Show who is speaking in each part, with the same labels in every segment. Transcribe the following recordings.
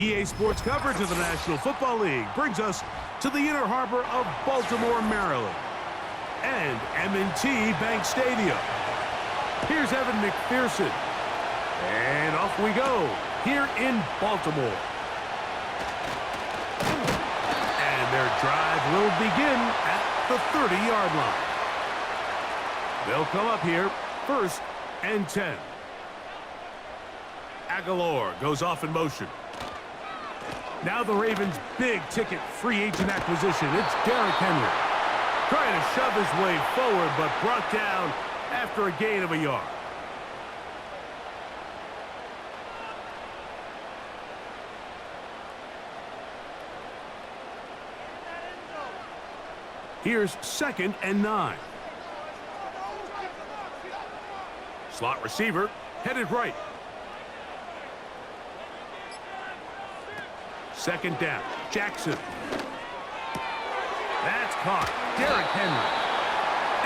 Speaker 1: EA Sports coverage of the National Football League brings us to the inner harbor of Baltimore, Maryland, and M&T Bank Stadium. Here's Evan McPherson, and off we go here in Baltimore. And their drive will begin at the 30-yard line. They'll come up here, 1st and 10. Aguilar goes off in motion. Now the Ravens' big-ticket free agent acquisition. It's Derrick Henry. Trying to shove his way forward, but brought down after a gain of a yard. Here's 2nd and 9. Slot receiver, headed right. 2nd down, Jackson. That's caught, Derrick Henry.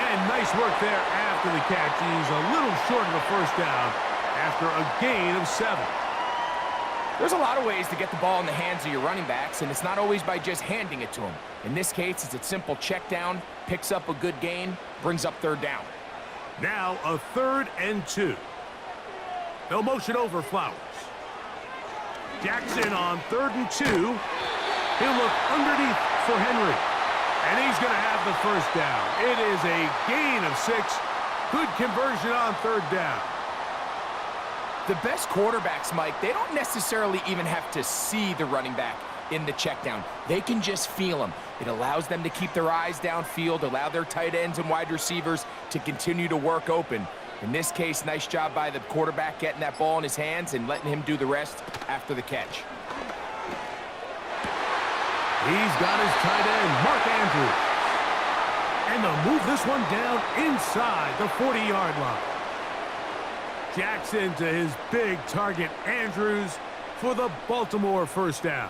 Speaker 1: And nice work there after the catch. He's a little short of the 1st down after a gain of 7.
Speaker 2: There's a lot of ways to get the ball in the hands of your running backs, and it's not always by just handing it to them. In this case, it's a simple check down, picks up a good gain, brings up 3rd down.
Speaker 1: Now a 3rd and 2. They'll motion over Flowers. Jackson on 3rd and 2. He'll look underneath for Henry. And he's going to have the 1st down. It is a gain of 6. Good conversion on 3rd down.
Speaker 2: The best quarterbacks, Mike, they don't necessarily even have to see the running back in the check down. They can just feel him. It allows them to keep their eyes downfield, allow their tight ends and wide receivers to continue to work open. In this case, nice job by the quarterback getting that ball in his hands and letting him do the rest after the catch.
Speaker 1: He's got his tight end, Mark Andrews. And they'll move this one down inside the 40-yard line. Jackson to his big target, Andrews, for the Baltimore 1st down.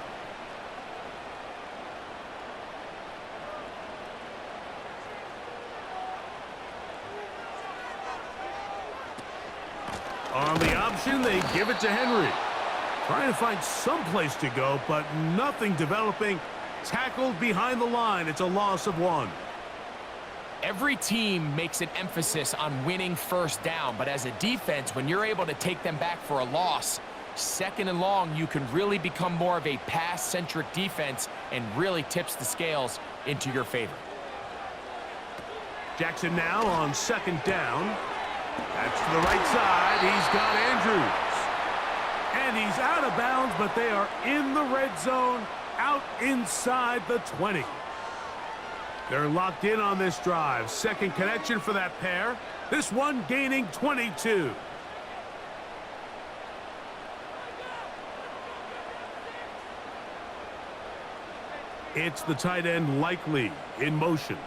Speaker 1: On the option, they give it to Henry. Trying to find some place to go, but nothing developing. Tackled behind the line. It's a loss of 1.
Speaker 2: Every team makes an emphasis on winning 1st down, but as a defense, when you're able to take them back for a loss, 2nd and long, you can really become more of a pass-centric defense and really tips the scales into your favor.
Speaker 1: Jackson now on 2nd down. That's to the right side. He's got Andrews. And he's out of bounds, but they are in the red zone, out inside the 20. They're locked in on this drive. 2nd connection for that pair. This one gaining 22. It's the tight end Likely in motion.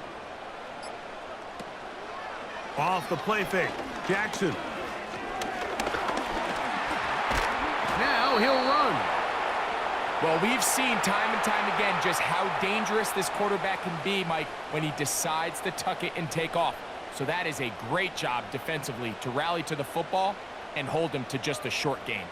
Speaker 1: Off the play fake, Jackson. Now he'll run.
Speaker 2: Well, we've seen time and time again just how dangerous this quarterback can be, Mike, when he decides to tuck it and take off. So that is a great job defensively to rally to the football and hold him to just a short gain.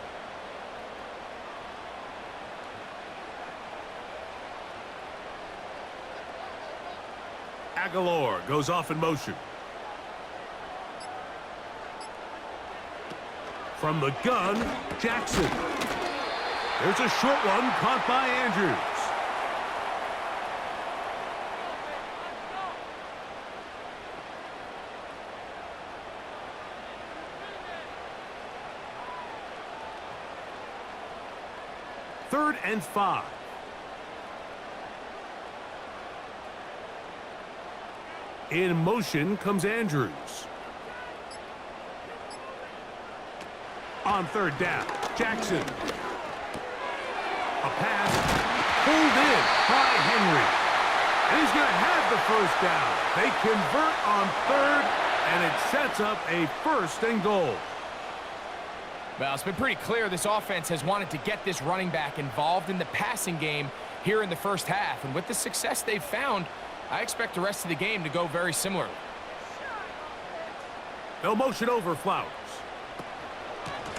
Speaker 1: Aguilar goes off in motion. From the gun, Jackson. There's a short one caught by Andrews. Third and 5. In motion comes Andrews. On 3rd down, Jackson. A pass pulled in by Henry. And he's going to have the 1st down. They convert on 3rd, and it sets up a 1st and goal.
Speaker 2: Well, it's been pretty clear this offense has wanted to get this running back involved in the passing game here in the 1st half. And with the success they've found, I expect the rest of the game to go very similarly.
Speaker 1: They'll motion over Flowers.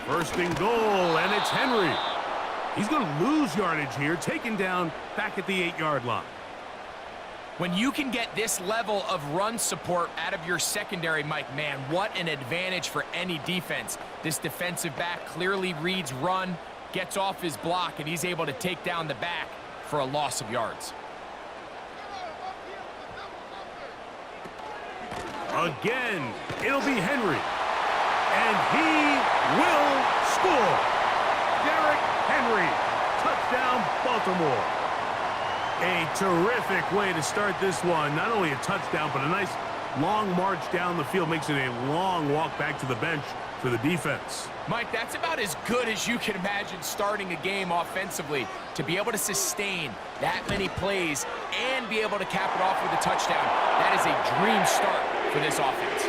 Speaker 1: 1st and goal, and it's Henry. He's going to lose yardage here, taken down back at the 8-yard line.
Speaker 2: When you can get this level of run support out of your secondary, Mike, man, what an advantage for any defense. This defensive back clearly reads run, gets off his block, and he's able to take down the back for a loss of yards.
Speaker 1: Again, it'll be Henry. And he will score. Derrick Henry, touchdown Baltimore. A terrific way to start this one. Not only a touchdown, but a nice long march down the field. Makes it a long walk back to the bench for the defense.
Speaker 2: Mike, that's about as good as you can imagine starting a game offensively. To be able to sustain that many plays and be able to cap it off with a touchdown, that is a dream start for this offense.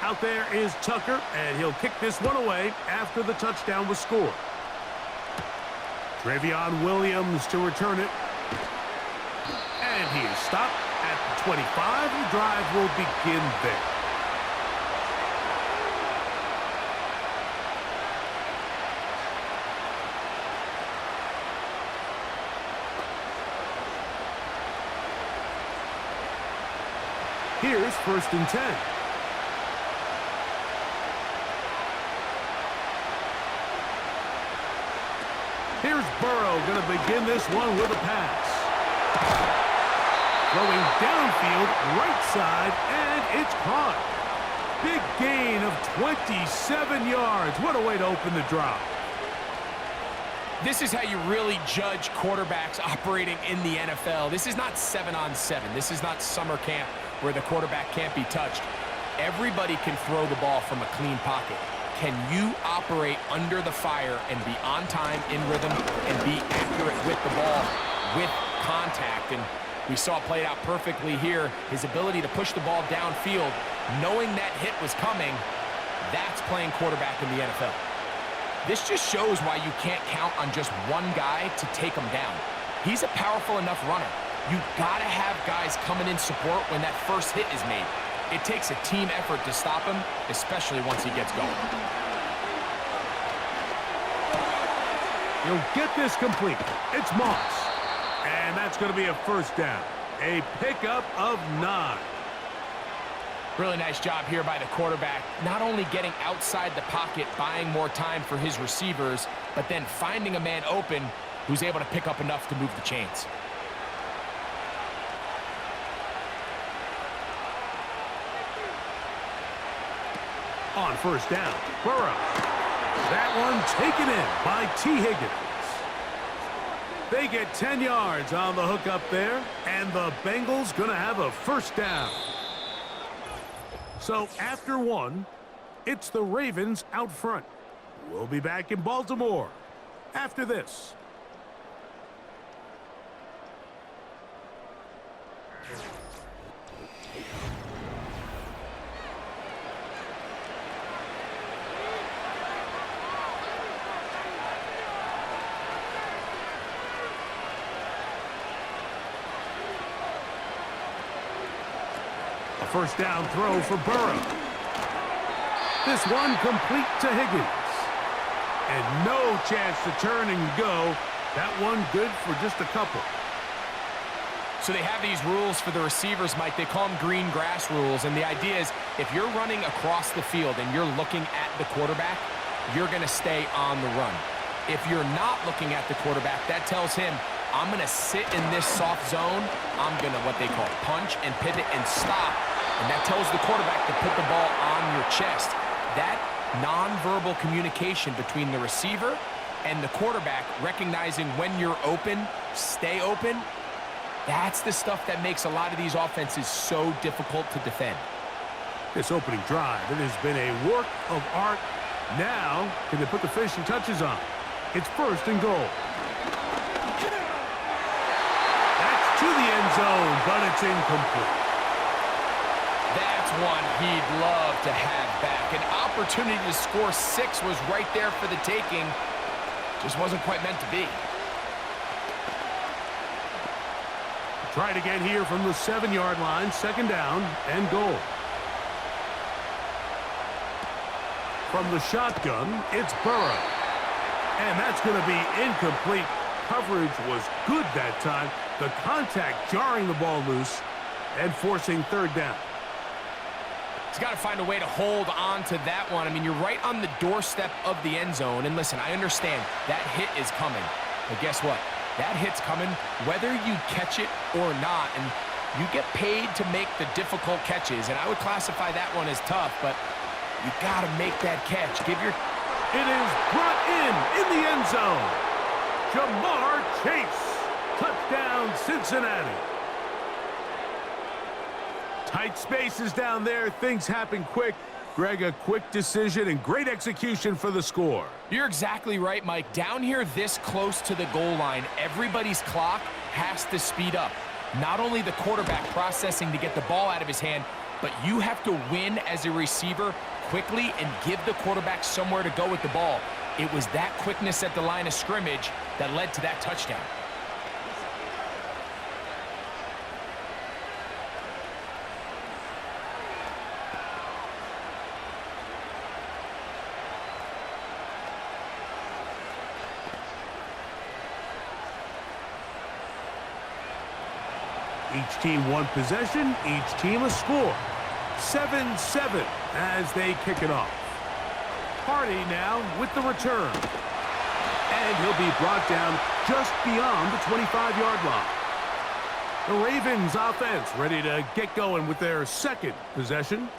Speaker 1: Out there is Tucker, and he'll kick this one away after the touchdown was scored. Travion Williams to return it. And he is stopped at the 25. The drive will begin there. Here's 1st and 10. Here's Burrow going to begin this one with a pass. Throwing downfield, right side, and it's caught. Big gain of 27 yards. What a way to open the drive.
Speaker 2: This is how you really judge quarterbacks operating in the NFL. This is not 7-on-7. This is not summer camp where the quarterback can't be touched. Everybody can throw the ball from a clean pocket. Can you operate under the fire and be on time, in rhythm, and be accurate with the ball, with contact? And we saw it played out perfectly here. His ability to push the ball downfield, knowing that hit was coming, that's playing quarterback in the NFL. This just shows why you can't count on just one guy to take him down. He's a powerful enough runner. You've got to have guys coming in support when that first hit is made. It takes a team effort to stop him, especially once he gets going.
Speaker 1: He'll get this complete. It's Moss. And that's going to be a 1st down. A pickup of 9.
Speaker 2: Really nice job here by the quarterback. Not only getting outside the pocket, buying more time for his receivers, but then finding a man open who's able to pick up enough to move the chains.
Speaker 1: On 1st down, Burrow. That one taken in by T. Higgins. They get 10 yards on the hook up there, and the Bengals going to have a 1st down. So after 1, it's the Ravens out front. We'll be back in Baltimore after this. A 1st down throw for Burrow. This one complete to Higgins. And no chance to turn and go. That one good for just a couple.
Speaker 2: So they have these rules for the receivers, Mike. They call them green grass rules. And the idea is if you're running across the field and you're looking at the quarterback, you're going to stay on the run. If you're not looking at the quarterback, that tells him, I'm going to sit in this soft zone. I'm going to, what they call, punch and pivot and stop. And that tells the quarterback to put the ball on your chest. That nonverbal communication between the receiver and the quarterback, recognizing when you're open, stay open, that's the stuff that makes a lot of these offenses so difficult to defend.
Speaker 1: This opening drive, it has been a work of art. Now, can they put the finishing touches on? It's 1st and goal. That's to the end zone, but it's incomplete.
Speaker 2: That's one he'd love to have back. An opportunity to score 6 was right there for the taking. Just wasn't quite meant to be.
Speaker 1: Try it again here from the 7-yard line, 2nd down and goal. From the shotgun, it's Burrow. And that's going to be incomplete. Coverage was good that time. The contact jarring the ball loose and forcing 3rd down.
Speaker 2: He's got to find a way to hold on to that one. I mean, you're right on the doorstep of the end zone. And listen, I understand that hit is coming. But guess what? That hit's coming whether you catch it or not. And you get paid to make the difficult catches. And I would classify that one as tough, but you got to make that catch.
Speaker 1: It is brought in the end zone. Jamar Chase. Touchdown, Cincinnati. Tight spaces down there. Things happen quick. Greg, a quick decision and great execution for the score.
Speaker 2: You're exactly right, Mike. Down here this close to the goal line, everybody's clock has to speed up. Not only the quarterback processing to get the ball out of his hand, but you have to win as a receiver quickly and give the quarterback somewhere to go with the ball. It was that quickness at the line of scrimmage that led to that touchdown.
Speaker 1: Each team one possession, each team a score. 7-7 as they kick it off. Hardy now with the return. And he'll be brought down just beyond the 25-yard line. The Ravens offense ready to get going with their 2nd possession.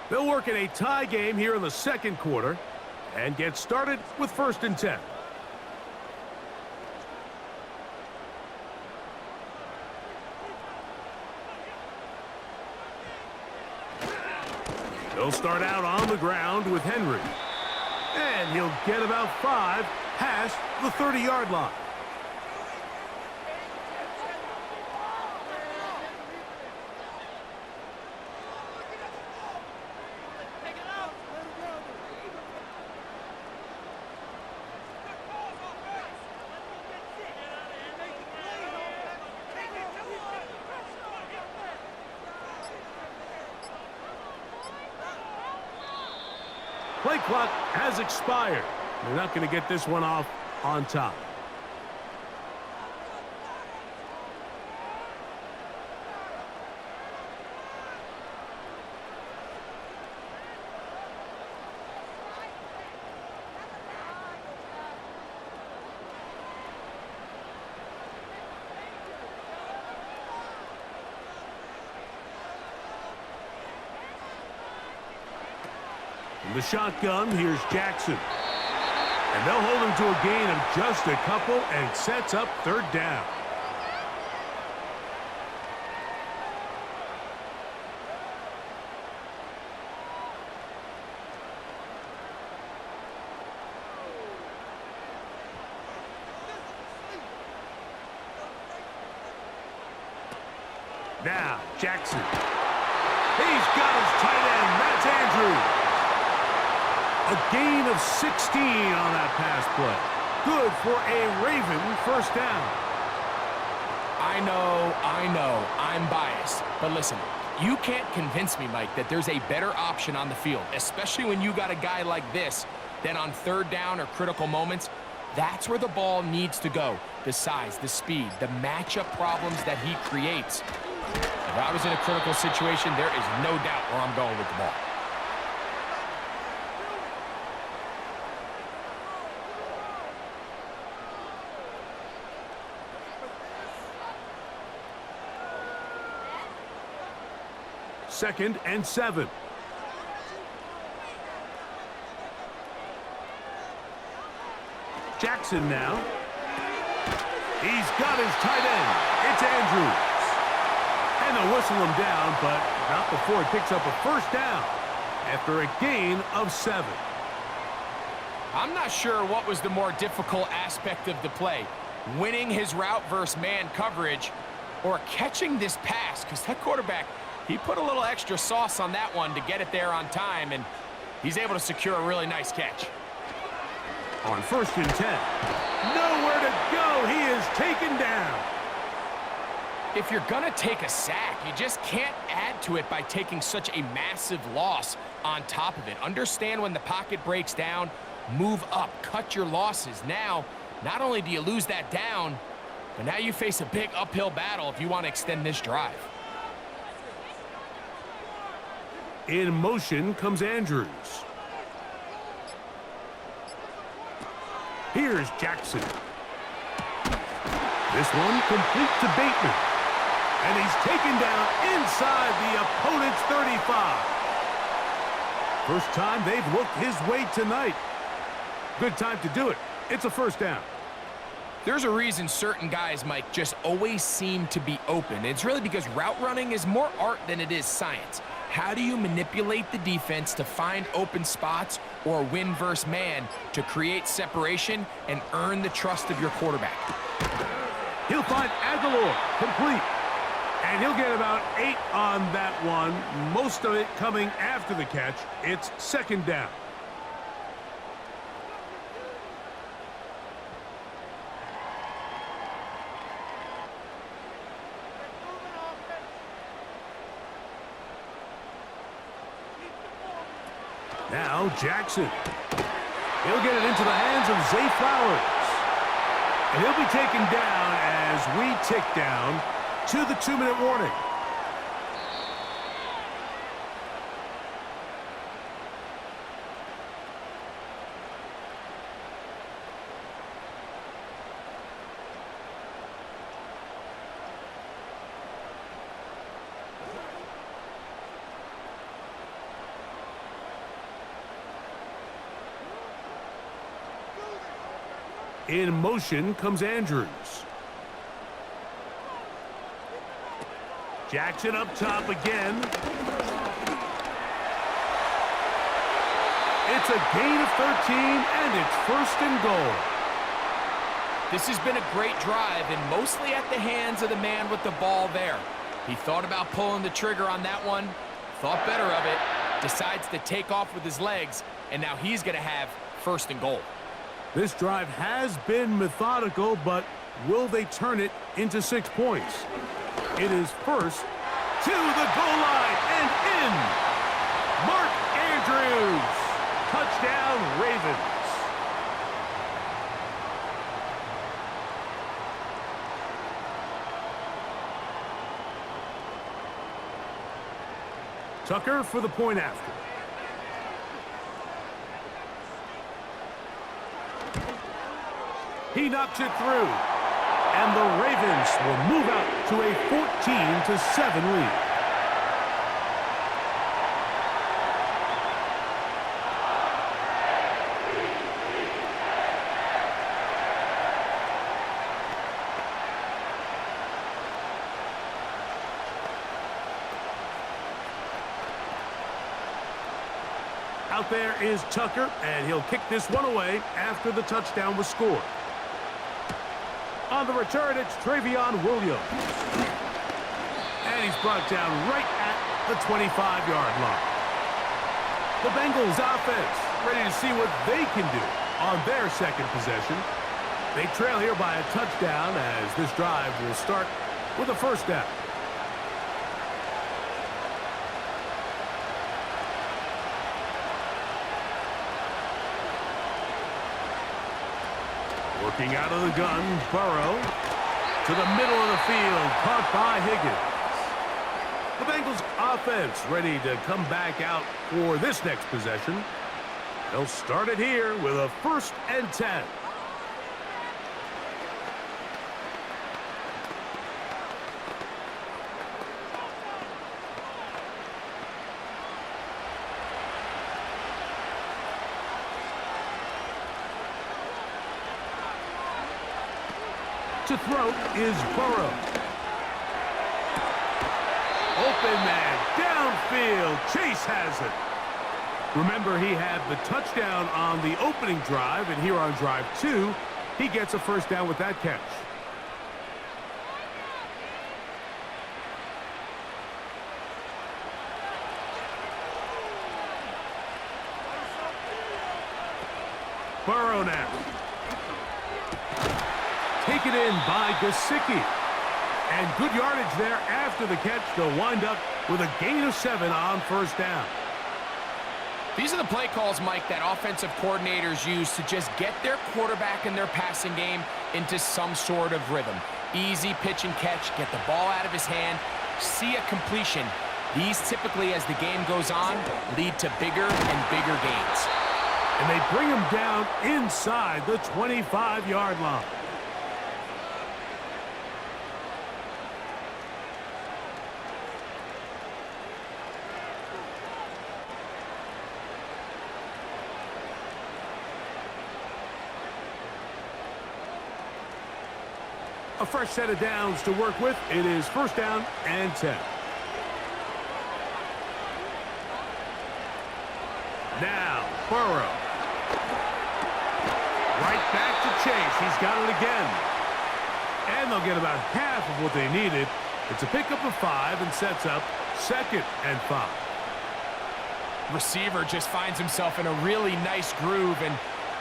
Speaker 1: They'll work in a tie game here in the 2nd quarter and get started with 1st and 10. He'll start out on the ground with Henry. And he'll get about 5 past the 30-yard line. Play clock has expired. They're not going to get this one off on top. In the shotgun, here's Jackson. And they'll hold him to a gain of just a couple and sets up 3rd down. Now, Jackson. He's got his tight end. That's Andrews. A gain of 16 on that pass play. Good for a Raven 1st down.
Speaker 2: I know, I'm biased. But listen, you can't convince me, Mike, that there's a better option on the field, especially when you got a guy like this, than on 3rd down or critical moments. That's where the ball needs to go. The size, the speed, the matchup problems that he creates. If I was in a critical situation, there is no doubt where I'm going with the ball.
Speaker 1: Second and 7. Jackson now. He's got his tight end. It's Andrews. And they'll whistle him down, but not before he picks up a 1st down after a gain of 7.
Speaker 2: I'm not sure what was the more difficult aspect of the play, winning his route versus man coverage or catching this pass, because that quarterback, He put a little extra sauce on that one to get it there on time, and he's able to secure a really nice catch.
Speaker 1: On 1st and 10. Nowhere to go. He is taken down.
Speaker 2: If you're going to take a sack, you just can't add to it by taking such a massive loss on top of it. Understand when the pocket breaks down, move up, cut your losses. Now, not only do you lose that down, but now you face a big uphill battle if you want to extend this drive.
Speaker 1: In motion comes Andrews. Here's Jackson. This one complete to Bateman. And he's taken down inside the opponent's 35. First time they've looked his way tonight. Good time to do it. It's a 1st down.
Speaker 2: There's a reason certain guys, Mike, just always seem to be open. It's really because route running is more art than it is science. How do you manipulate the defense to find open spots or win versus man to create separation and earn the trust of your quarterback?
Speaker 1: He'll find Aguilar, complete. And he'll get about 8 on that one, most of it coming after the catch. It's 2nd down. Now Jackson. He'll get it into the hands of Zay Flowers. And he'll be taken down as we tick down to the 2-minute warning. In motion comes Andrews. Jackson up top again. It's a gain of 13, and it's 1st and goal.
Speaker 2: This has been a great drive, and mostly at the hands of the man with the ball there. He thought about pulling the trigger on that one, thought better of it, decides to take off with his legs, and now he's going to have 1st and goal.
Speaker 1: This drive has been methodical, but will they turn it into 6 points? It is 1st to the goal line and in. Mark Andrews. Touchdown, Ravens. Tucker for the point after. He knocks it through. And the Ravens will move out to a 14-7 lead. Out there is Tucker, and he'll kick this one away after the touchdown was scored. On the return, it's Travion Williams. And he's brought down right at the 25-yard line. The Bengals offense ready to see what they can do on their 2nd possession. They trail here by a touchdown as this drive will start with a 1st down. Working out of the gun, Burrow to the middle of the field, caught by Higgins. The Bengals offense ready to come back out for this next possession. They'll start it here with a 1st and 10. To throw is Burrow. Open man, downfield, Chase has it. Remember, he had the touchdown on the opening drive, and here on drive 2, he gets a 1st down with that catch. Burrow now. Taken in by Gesicki. And good yardage there after the catch. They'll wind up with a gain of 7 on first down.
Speaker 2: These are the play calls, Mike, that offensive coordinators use to just get their quarterback and their passing game into some sort of rhythm. Easy pitch and catch, get the ball out of his hand, see a completion. These typically, as the game goes on, lead to bigger and bigger gains.
Speaker 1: And they bring him down inside the 25-yard line. A fresh set of downs to work with. It is first down and 10. Now, Burrow. Right back to Chase. He's got it again. And they'll get about half of what they needed. It's a pickup of 5 and sets up second and 5.
Speaker 2: Receiver just finds himself in a really nice groove, and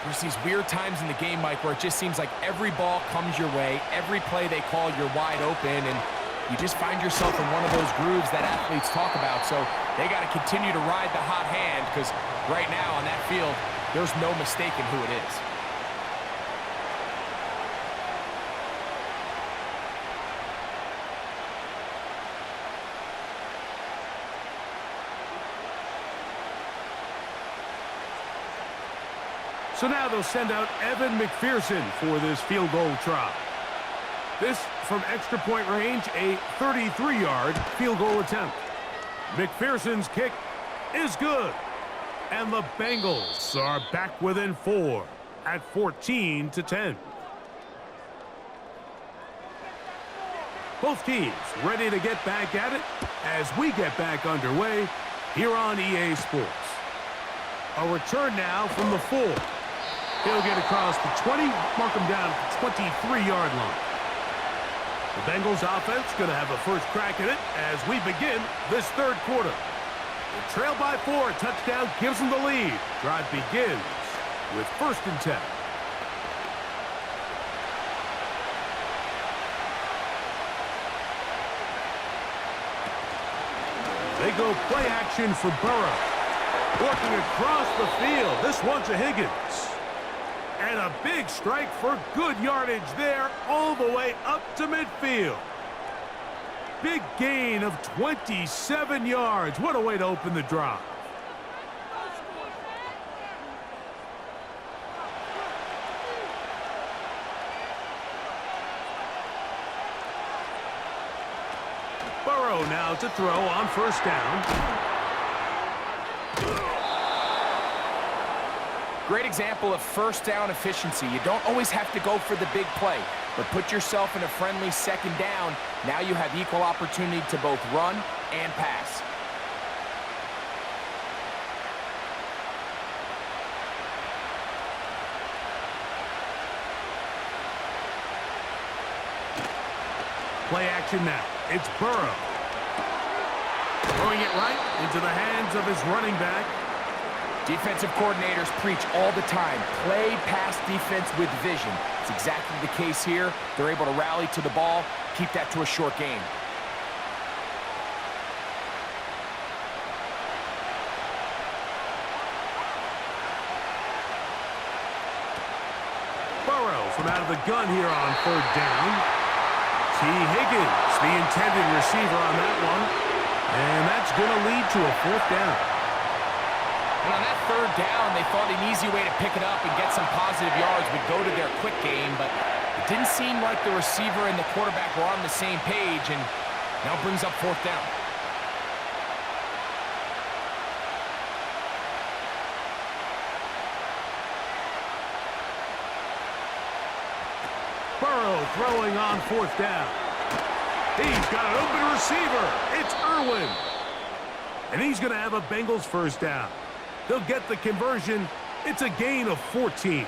Speaker 2: there's these weird times in the game, Mike, where it just seems like every ball comes your way, every play they call, you're wide open, and you just find yourself in one of those grooves that athletes talk about. So they got to continue to ride the hot hand, because right now on that field, there's no mistaking who it is.
Speaker 1: So now they'll send out Evan McPherson for this field goal try. This from extra point range, a 33-yard field goal attempt. McPherson's kick is good. And the Bengals are back within 4 at 14-10. Both teams ready to get back at it as we get back underway here on EA Sports. A return now from the 4. He'll get across the 20, mark him down at the 23-yard line. The Bengals offense going to have a first crack at it as we begin this third quarter. The trail by 4, touchdown gives them the lead. Drive begins with first and 10. They go play action for Burrow. Working across the field. This one to Higgins. And a big strike for good yardage there all the way up to midfield. Big gain of 27 yards. What a way to open the drive. Burrow now to throw on first down.
Speaker 2: Great example of first down efficiency. You don't always have to go for the big play, but put yourself in a friendly second down. Now you have equal opportunity to both run and pass.
Speaker 1: Play action now. It's Burrow. Throwing it right into the hands of his running back.
Speaker 2: Defensive coordinators preach all the time, play pass defense with vision. It's exactly the case here. They're able to rally to the ball, keep that to a short game.
Speaker 1: Burrow from out of the gun here on third down. T. Higgins, the intended receiver on that one. And that's going to lead to a fourth down.
Speaker 2: And on that third down, they thought an easy way to pick it up and get some positive yards would go to their quick game, but it didn't seem like the receiver and the quarterback were on the same page, and now brings up fourth down.
Speaker 1: Burrow throwing on fourth down. He's got an open receiver. It's Irwin. And he's going to have a Bengals first down. They'll get the conversion. It's a gain of 14.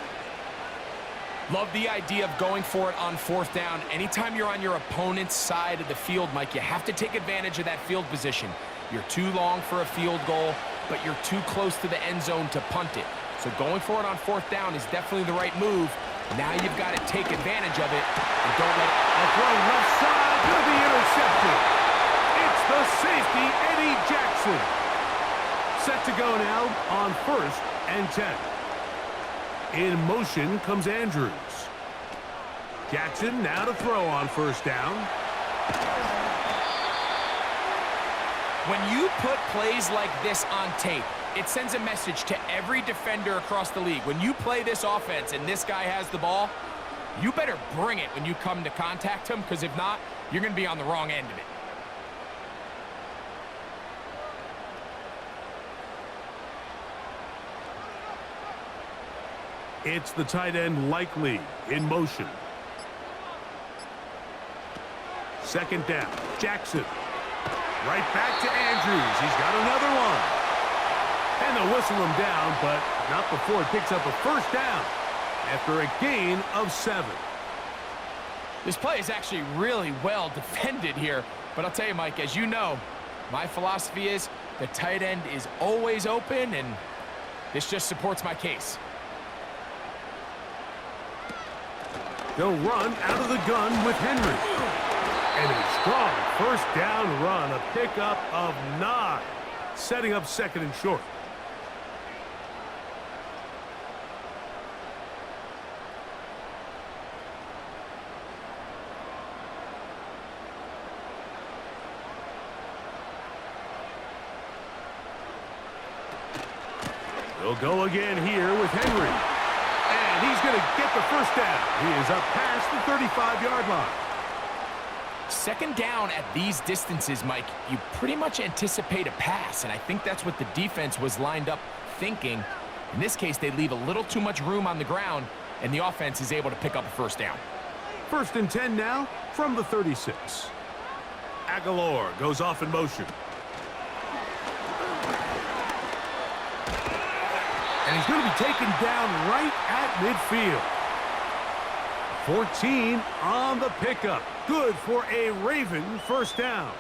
Speaker 2: Love the idea of going for it on fourth down. Anytime you're on your opponent's side of the field, Mike, you have to take advantage of that field position. You're too long for a field goal, but you're too close to the end zone to punt it. So going for it on fourth down is definitely the right move. Now you've got to take advantage of it and don't let it...
Speaker 1: A throw left side, going to be intercepted. It's the safety, Eddie Jackson. Set to go now on 1st and 10. In motion comes Andrews. Jackson now to throw on 1st down.
Speaker 2: When you put plays like this on tape, it sends a message to every defender across the league. When you play this offense and this guy has the ball, you better bring it when you come to contact him, because if not, you're going to be on the wrong end of it.
Speaker 1: It's the tight end Likely in motion. 2nd down. Jackson. Right back to Andrews. He's got another one. And they'll whistle him down, but not before he picks up a 1st down after a gain of 7.
Speaker 2: This play is actually really well defended here. But I'll tell you, Mike, as you know, my philosophy is the tight end is always open, and this just supports my case.
Speaker 1: They'll run out of the gun with Henry. And a strong 1st down run, a pickup of 9, setting up 2nd and short. They'll go again here with Henry. And he's going to get the 1st down. He is up past the 35-yard line.
Speaker 2: 2nd down at these distances, Mike, you pretty much anticipate a pass, and I think that's what the defense was lined up thinking. In this case, they leave a little too much room on the ground, and the offense is able to pick up a 1st down.
Speaker 1: 1st and 10 now from the 36. Aguilar goes off in motion. And he's going to be taken down right at midfield. 14 on the pickup. Good for a Raven 1st down.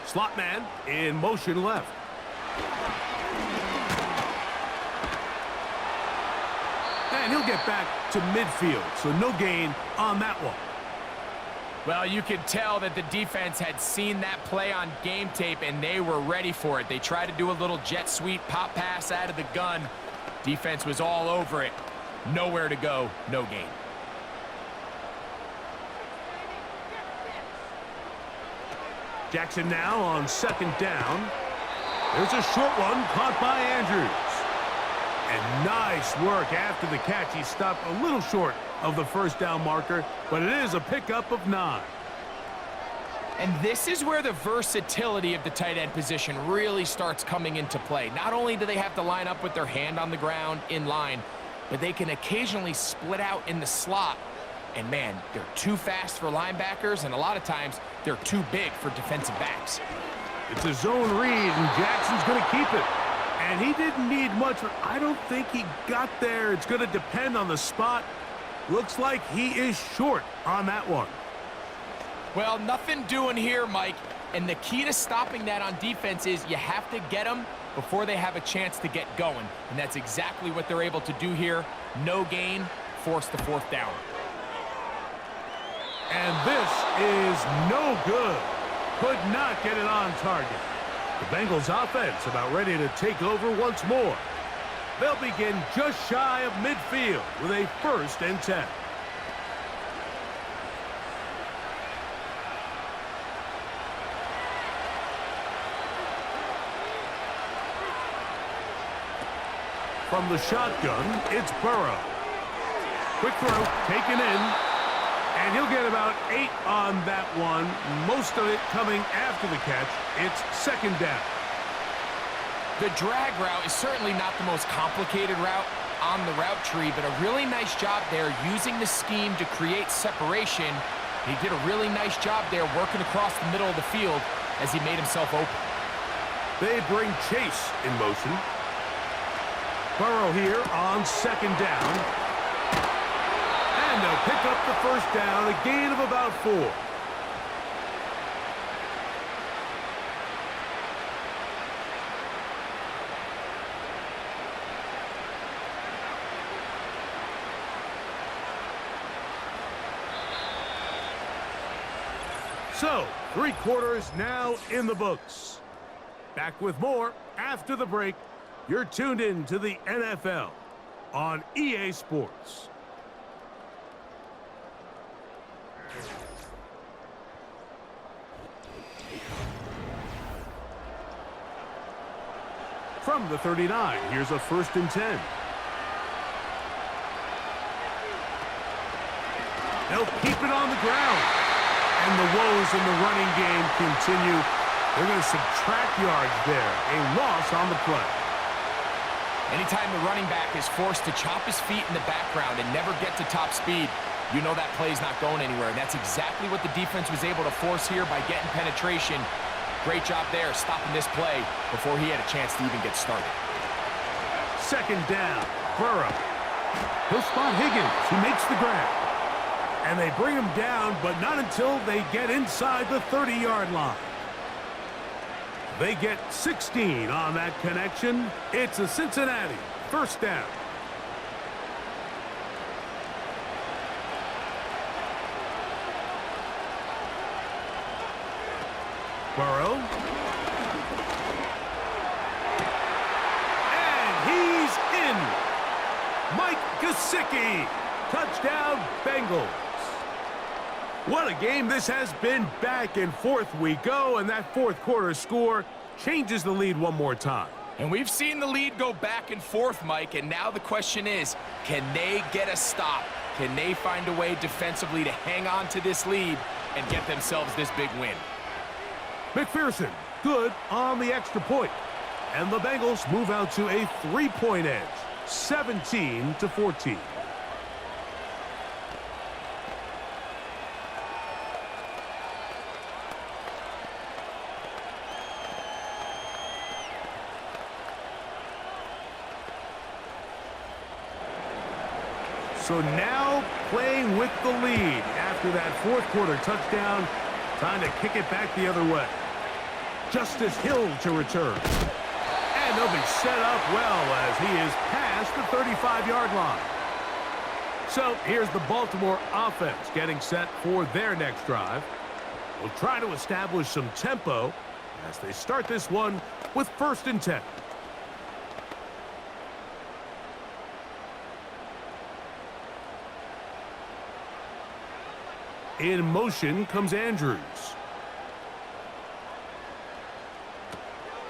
Speaker 1: Slot man in motion left. And he'll get back to midfield, so no gain on that one.
Speaker 2: Well, you could tell that the defense had seen that play on game tape, and they were ready for it. They tried to do a little jet sweep pop pass out of the gun. Defense was all over it. Nowhere to go, no gain.
Speaker 1: Jackson now on 2nd down. There's a short one caught by Andrews. And nice work after the catch. He stopped a little short of the 1st down marker, but it is a pickup of 9.
Speaker 2: And this is where the versatility of the tight end position really starts coming into play. Not only do they have to line up with their hand on the ground in line, but they can occasionally split out in the slot. And man, they're too fast for linebackers, and a lot of times they're too big for defensive backs.
Speaker 1: It's a zone read, and Jackson's going to keep it. And he didn't need much, but I don't think he got there. It's going to depend on the spot. Looks like he is short on that one.
Speaker 2: Well, nothing doing here, Mike. And the key to stopping that on defense is you have to get them before they have a chance to get going. And that's exactly what they're able to do here. No gain, force the 4th down.
Speaker 1: And this is no good. Could not get it on target. The Bengals offense about ready to take over once more. They'll begin just shy of midfield with a 1st and 10. From the shotgun, it's Burrow. Quick throw, taken in. And he'll get about 8 on that one. Most of it coming after the catch. It's 2nd down.
Speaker 2: The drag route is certainly not the most complicated route on the route tree, but a really nice job there using the scheme to create separation. He did a really nice job there working across the middle of the field as he made himself open.
Speaker 1: They bring Chase in motion. Burrow here on 2nd down. pick up the first down, a gain of about 4. So, 3 quarters now in the books. Back with more after the break. You're tuned in to the NFL on EA Sports. From the 39, here's a 1st and 10. They'll keep it on the ground. And the woes in the running game continue. They're going to subtract yards there. A loss on the play.
Speaker 2: Anytime the running back is forced to chop his feet in the background and never get to top speed, you know that play's not going anywhere. And that's exactly what the defense was able to force here by getting penetration. Great job there, stopping this play before he had a chance to even get started.
Speaker 1: 2nd down, Burrow. He'll spot Higgins, who makes the grab. And they bring him down, but not until they get inside the 30-yard line. They get 16 on that connection. It's a Cincinnati 1st down. Burrow. And he's in. Mike Gesicki. Touchdown, Bengals. What a game this has been. Back and forth we go, and that 4th quarter score changes the lead one more time.
Speaker 2: And we've seen the lead go back and forth, Mike, and now the question is, can they get a stop? Can they find a way defensively to hang on to this lead and get themselves this big win?
Speaker 1: McPherson, good on the extra point. And the Bengals move out to a 3-point edge, 17-14. So now playing with the lead after that 4th quarter touchdown, trying to kick it back the other way. Justice Hill to return. And they'll be set up well as he is past the 35-yard line. So here's the Baltimore offense getting set for their next drive. We'll try to establish some tempo as they start this one with 1st and 10. In motion comes Andrews.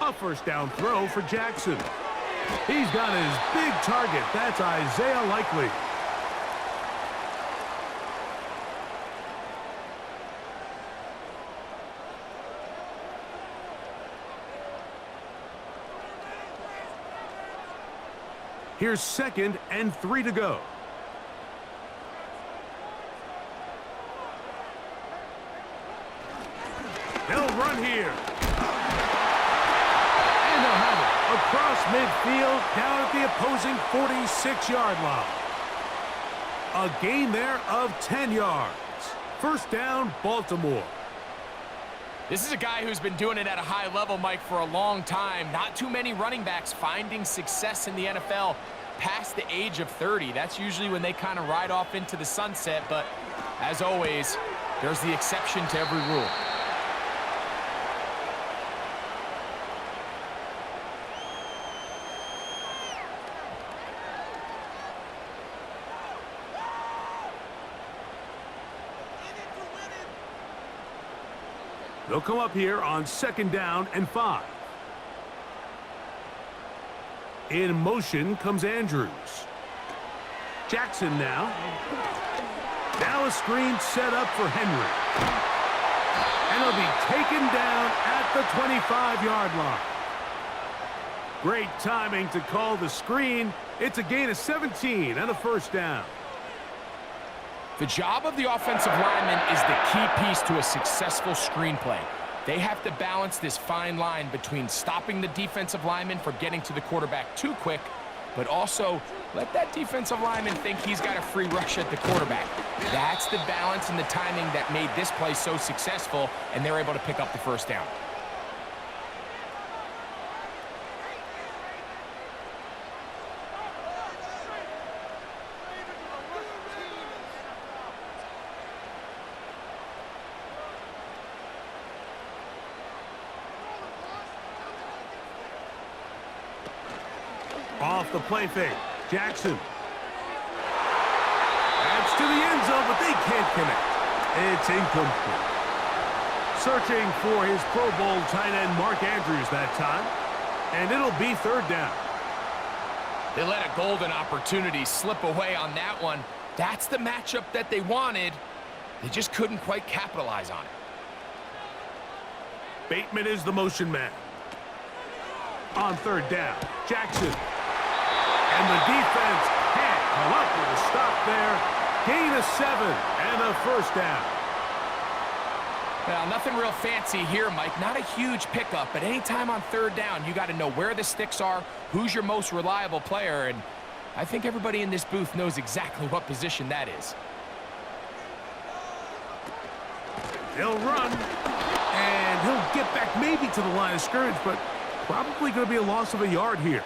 Speaker 1: A 1st down throw for Jackson. He's got his big target. That's Isaiah Likely. Here's 2nd and 3 to go. They'll run here. And they'll have it across midfield down at the opposing 46-yard line. A gain there of 10 yards. 1st down, Baltimore.
Speaker 2: This is a guy who's been doing it at a high level, Mike, for a long time. Not too many running backs finding success in the NFL past the age of 30. That's usually when they kind of ride off into the sunset, but as always, there's the exception to every rule.
Speaker 1: They'll come up here on 2nd down and 5. In motion comes Andrews. Jackson now. Now a screen set up for Henry. And he'll be taken down at the 25-yard line. Great timing to call the screen. It's a gain of 17 and a 1st down.
Speaker 2: The job of the offensive lineman is the key piece to a successful screenplay. They have to balance this fine line between stopping the defensive lineman from getting to the quarterback too quick but also let that defensive lineman think he's got a free rush at the quarterback. That's the balance and the timing that made this play so successful, and they're able to pick up the first down.
Speaker 1: Off the play fake, Jackson. That's to the end zone, but they can't connect. It's incomplete. Searching for his Pro Bowl tight end Mark Andrews that time, and it'll be third down.
Speaker 2: They let a golden opportunity slip away on that one. That's the matchup that they wanted. They just couldn't quite capitalize on it.
Speaker 1: Bateman is the motion man. On third down, Jackson. And the defense can't come up with a stop there. Gain of 7 and a first down.
Speaker 2: Now, nothing real fancy here, Mike. Not a huge pickup, but anytime on third down, you got to know where the sticks are, who's your most reliable player, and I think everybody in this booth knows exactly what position that is.
Speaker 1: He'll run, and he'll get back maybe to the line of scrimmage, but probably going to be a loss of a yard here.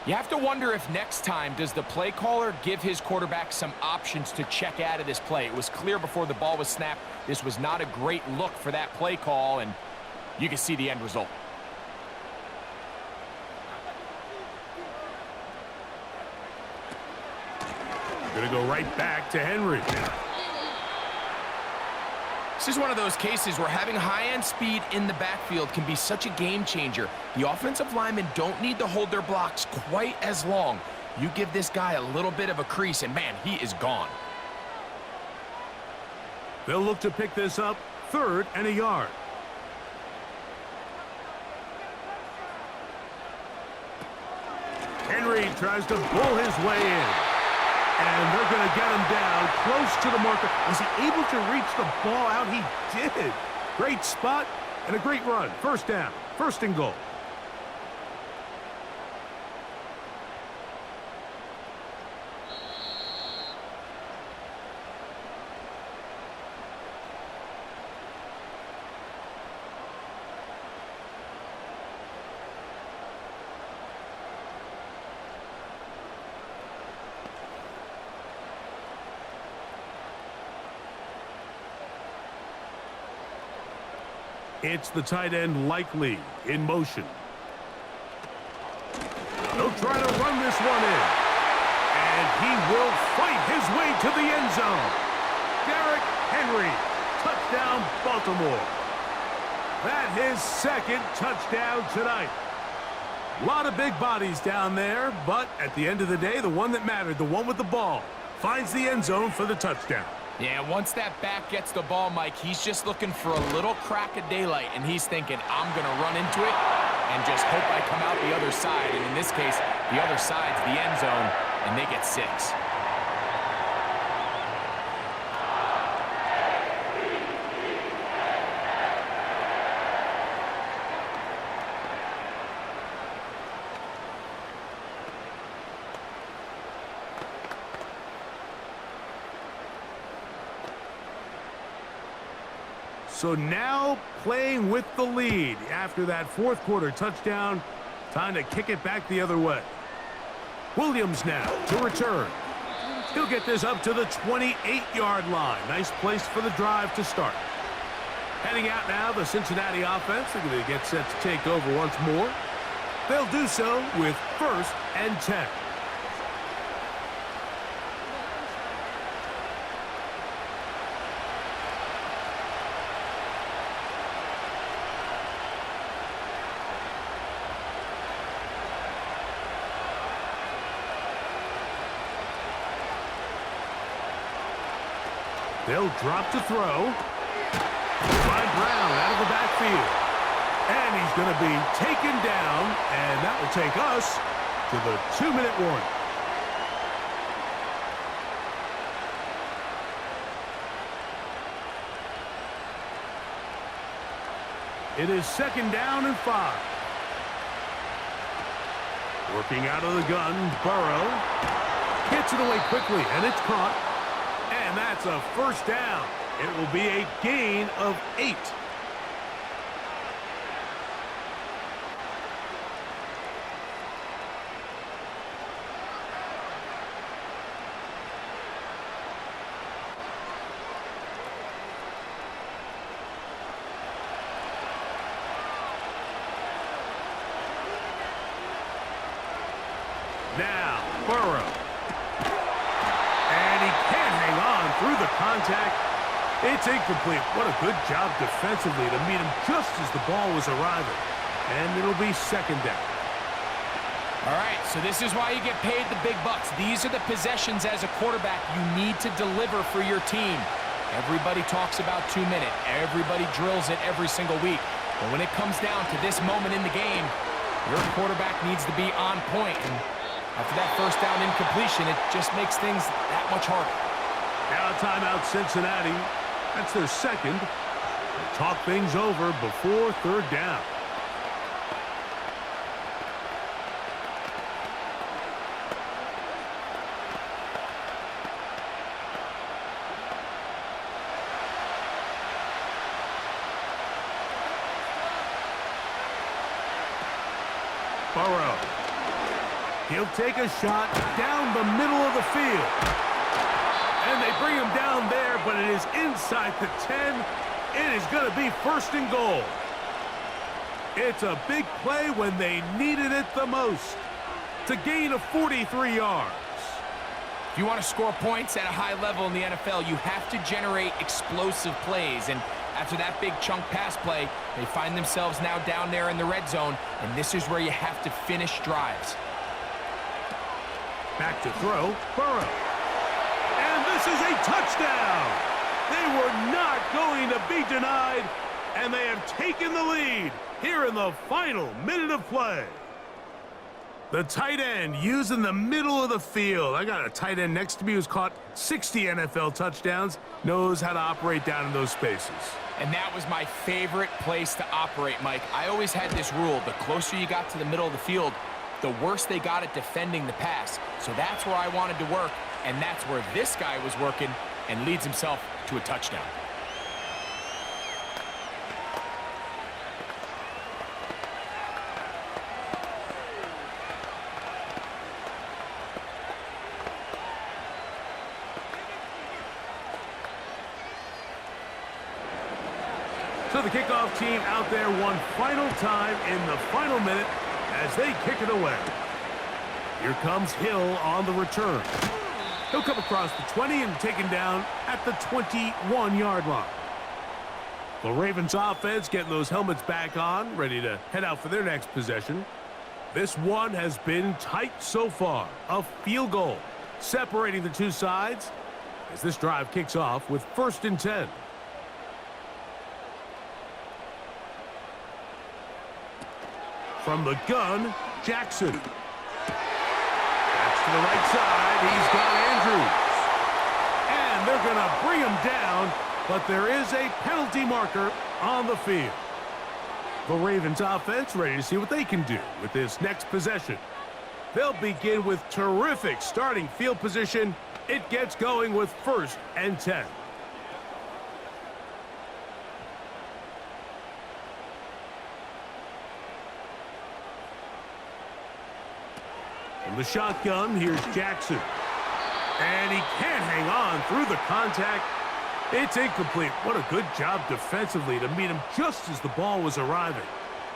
Speaker 2: You have to wonder if next time, does the play caller give his quarterback some options to check out of this play? It was clear before the ball was snapped, this was not a great look for that play call, and you can see the end result.
Speaker 1: Going to go right back to Henry.
Speaker 2: This is one of those cases where having high-end speed in the backfield can be such a game changer. The offensive linemen don't need to hold their blocks quite as long. You give this guy a little bit of a crease, and man, he is gone.
Speaker 1: They'll look to pick this up, third and a yard. Henry tries to bull his way in. And they're going to get him down close to the marker. Was he able to reach the ball out? He did. Great spot and a great run. First down, first and goal. It's the tight end Likely in motion. He'll try to run this one in. And he will fight his way to the end zone. Derrick Henry, touchdown Baltimore. That his second touchdown tonight. A lot of big bodies down there, but at the end of the day, the one that mattered, the one with the ball, finds the end zone for the touchdown.
Speaker 2: Yeah, once that back gets the ball, Mike, he's just looking for a little crack of daylight, and he's thinking, I'm going to run into it and just hope I come out the other side. And in this case, the other side's the end zone, and they get 6.
Speaker 1: So now playing with the lead after that fourth quarter touchdown. Time to kick it back the other way. Williams now to return. He'll get this up to the 28-yard line. Nice place for the drive to start. Heading out now, the Cincinnati offense. They're going to get set to take over once more. They'll do so with 1st and 10. They'll drop to throw. Find Brown out of the backfield. And he's going to be taken down, and that will take us to the 2-minute warning. It is 2nd down and 5. Working out of the gun, Burrow. Gets it away quickly, and it's caught. And that's a first down. It will be a gain of 8. Now, Burrow. And he can't hang on through the contact. It's incomplete. What a good job defensively to meet him just as the ball was arriving. And it'll be second down.
Speaker 2: All right, so this is why you get paid the big bucks. These are the possessions as a quarterback you need to deliver for your team. Everybody talks about 2-minute. Everybody drills it every single week. But when it comes down to this moment in the game, your quarterback needs to be on point. And after that first down incompletion, it just makes things that much harder.
Speaker 1: Now timeout Cincinnati. That's their second. They'll talk things over before third down. Burrow. He'll take a shot down the middle of the field. And they bring him down there, but it is inside the 10. It is going to be first and goal. It's a big play when they needed it the most. To gain of 43 yards.
Speaker 2: If you want to score points at a high level in the NFL, you have to generate explosive plays. And after that big chunk pass play, they find themselves now down there in the red zone, and this is where you have to finish drives.
Speaker 1: Back to throw, Burrow. And this is a touchdown. They were not going to be denied, and they have taken the lead here in the final minute of play. The tight end used in the middle of the field. I got a tight end next to me who's caught 60 NFL touchdowns, knows how to operate down in those spaces.
Speaker 2: And that was my favorite place to operate, Mike. I always had this rule: the closer you got to the middle of the field, the worse they got at defending the pass. So that's where I wanted to work, and that's where this guy was working and leads himself to a touchdown.
Speaker 1: So the kickoff team out there one final time in the final minute as they kick it away. Here comes Hill on the return. He'll come across the 20 and taken down at the 21-yard line. The Ravens offense getting those helmets back on, ready to head out for their next possession. This one has been tight so far. A field goal separating the two sides as this drive kicks off with 1st and 10. From the gun, Jackson. That's to the right side. He's got Andrews. And they're going to bring him down, but there is a penalty marker on the field. The Ravens offense ready to see what they can do with this next possession. They'll begin with terrific starting field position. It gets going with 1st and 10. From the shotgun, here's Jackson. And he can't hang on through the contact. It's incomplete. What a good job defensively to meet him just as the ball was arriving.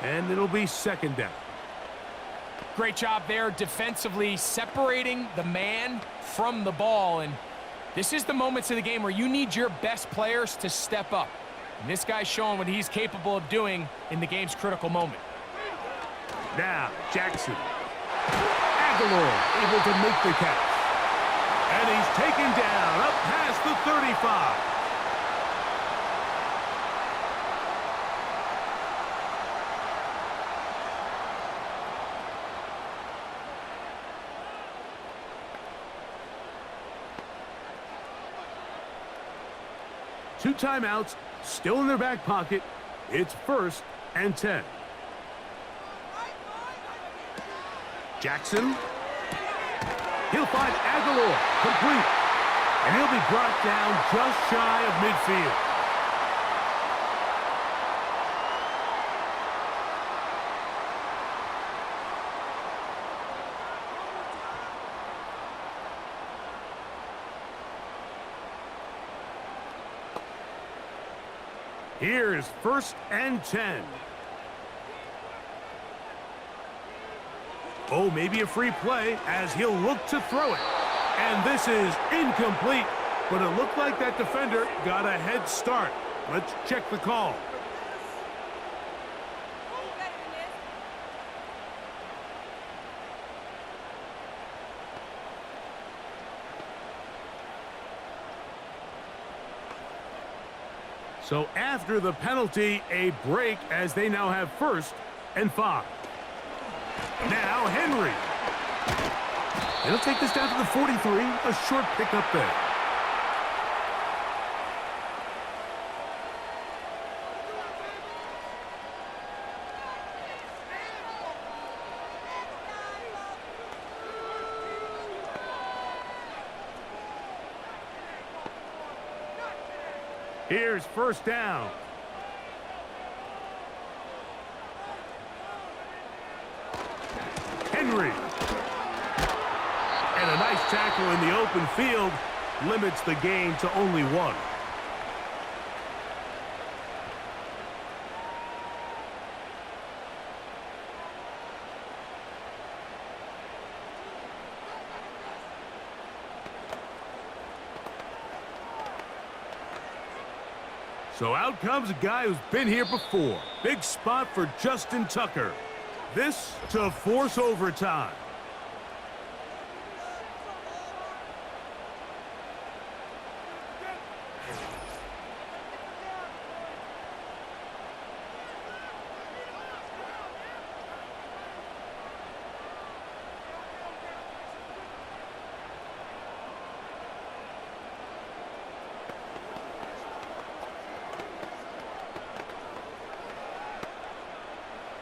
Speaker 1: And it'll be 2nd down.
Speaker 2: Great job there defensively, separating the man from the ball. And this is the moments of the game where you need your best players to step up. And this guy's showing what he's capable of doing in the game's critical moment.
Speaker 1: Now, Jackson. Aguilar able to make the catch. And he's taken down up past the 35. Two timeouts still in their back pocket. It's 1st and 10. Jackson. He'll find Aguilar, complete. And he'll be brought down just shy of midfield. Here's 1st and 10. Oh, maybe a free play as he'll look to throw it. And this is incomplete, but it looked like that defender got a head start. Let's check the call. So after the penalty, a break as they now have 1st and 5. Now Henry. It'll take this down to the 43. A short pickup there. Here's 1st down. Henry. And a nice tackle in the open field limits the game to only 1. So out comes a guy who's been here before. Big spot for Justin Tucker. This to force overtime.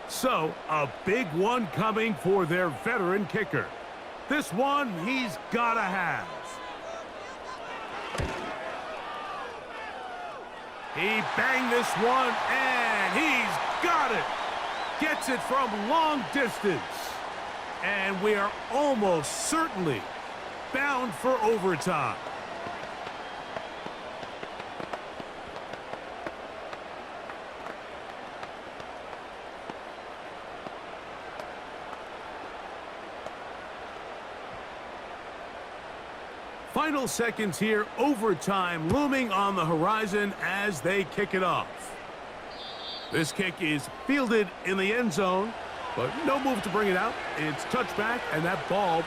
Speaker 1: So, a big one coming for their veteran kicker. This one he's gotta have. He banged this one, and he's got it. Gets it from long distance. And we are almost certainly bound for overtime. Final seconds here, overtime looming on the horizon as they kick it off. This kick is fielded in the end zone, but no move to bring it out. It's touchback, and that ball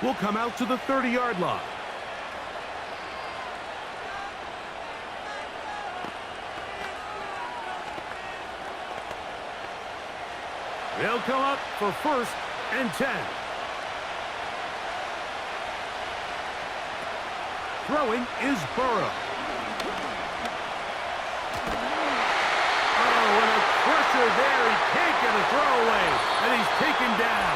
Speaker 1: will come out to the 30-yard line. They'll come up for 1st and 10. Throwing is Burrow. Oh, and a pressure there. He can't get a throwaway, and he's taken down.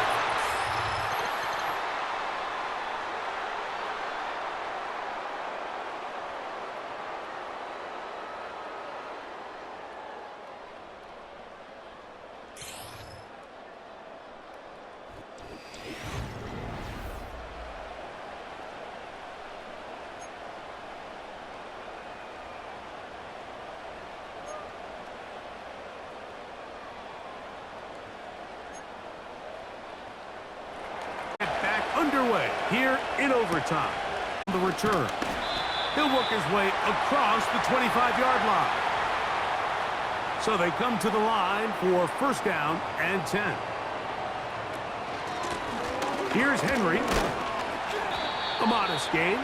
Speaker 1: Underway here in overtime. The return. He'll work his way across the 25-yard line. So they come to the line for 1st down and 10. Here's Henry. A modest gain.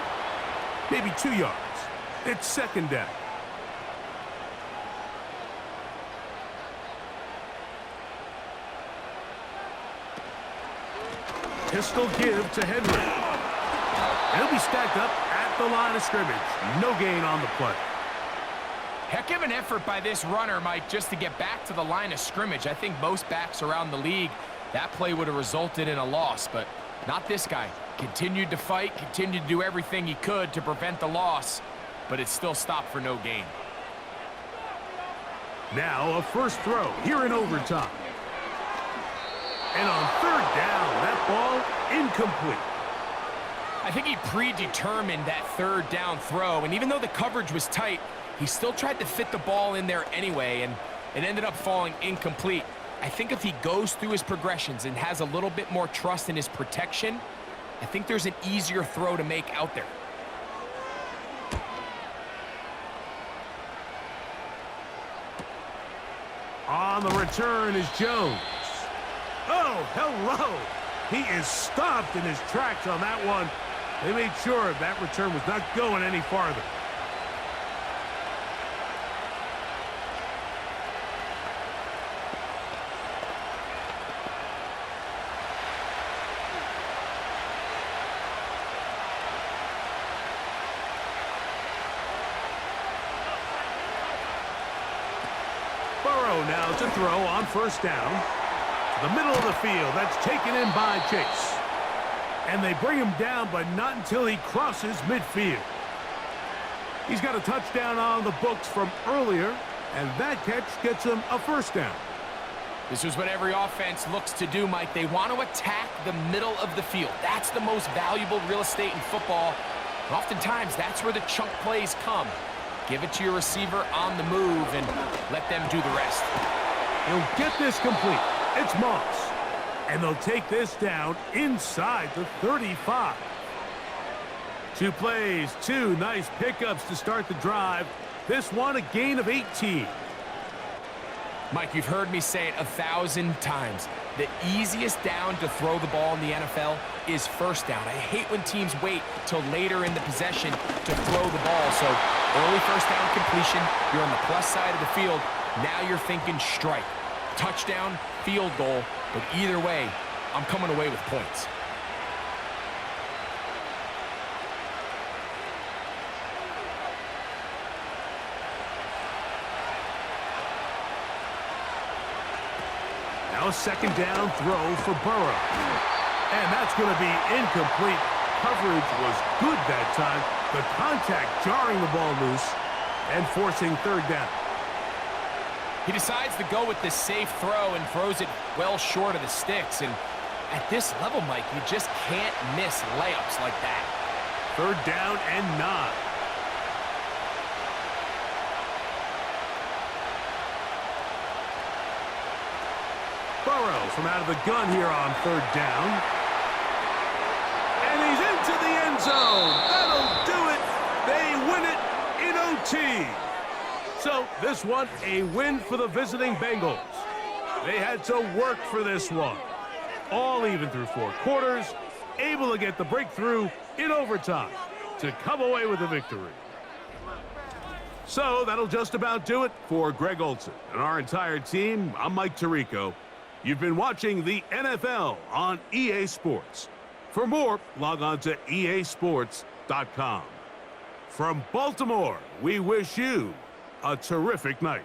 Speaker 1: Maybe 2 yards. It's 2nd down. Pistol give to Henry. He'll be stacked up at the line of scrimmage. No gain on the play.
Speaker 2: Heck of an effort by this runner, Mike, just to get back to the line of scrimmage. I think most backs around the league That play would have resulted in a loss, but not this guy. Continued to fight, continued to do everything he could to prevent the loss, but it still stopped for no gain.
Speaker 1: Now a first throw here in overtime. And on third down, that ball incomplete.
Speaker 2: I think he predetermined that third down throw, and even though the coverage was tight, he still tried to fit the ball in there anyway, and it ended up falling incomplete. I think if he goes through his progressions and has a little bit more trust in his protection, I think there's an easier throw to make out there.
Speaker 1: On the return is Jones. Oh, hello. He is stopped in his tracks on that one. They made sure that return was not going any farther. Now to throw on first down. The middle of the field. That's taken in by Chase. And they bring him down, but not until he crosses midfield. He's got a touchdown on the books from earlier, and that catch gets him a first down.
Speaker 2: This is what every offense looks to do, Mike. They want to attack the middle of the field. That's the most valuable real estate in football. And oftentimes, that's where the chunk plays come. Give it to your receiver on the move and let them do the rest.
Speaker 1: He'll get this complete. It's Moss. And they'll take this down inside the 35. 2 plays, 2 nice pickups to start the drive. This one a gain of 18.
Speaker 2: Mike, you've heard me say it 1,000 times. The easiest down to throw the ball in the NFL is first down. I hate when teams wait till later in the possession to throw the ball. So early first down completion, you're on the plus side of the field. Now you're thinking strike. Touchdown, field goal, but either way, I'm coming away with points.
Speaker 1: Now a second down throw for Burrow. And that's going to be incomplete. Coverage was good that time. The contact jarring the ball loose and forcing third down.
Speaker 2: He decides to go with this safe throw and throws it well short of the sticks. And at this level, Mike, you just can't miss layups like that.
Speaker 1: Third down and 9. Burrow from out of the gun here on third down. And he's into the end zone. That'll do it. They win it in OT. So this one, a win for the visiting Bengals. They had to work for this one. All even through 4 quarters, able to get the breakthrough in overtime to come away with a victory. So that'll just about do it for Greg Olson and our entire team. I'm Mike Tirico. You've been watching the NFL on EA Sports. For more, log on to easports.com. From Baltimore, we wish you a terrific night.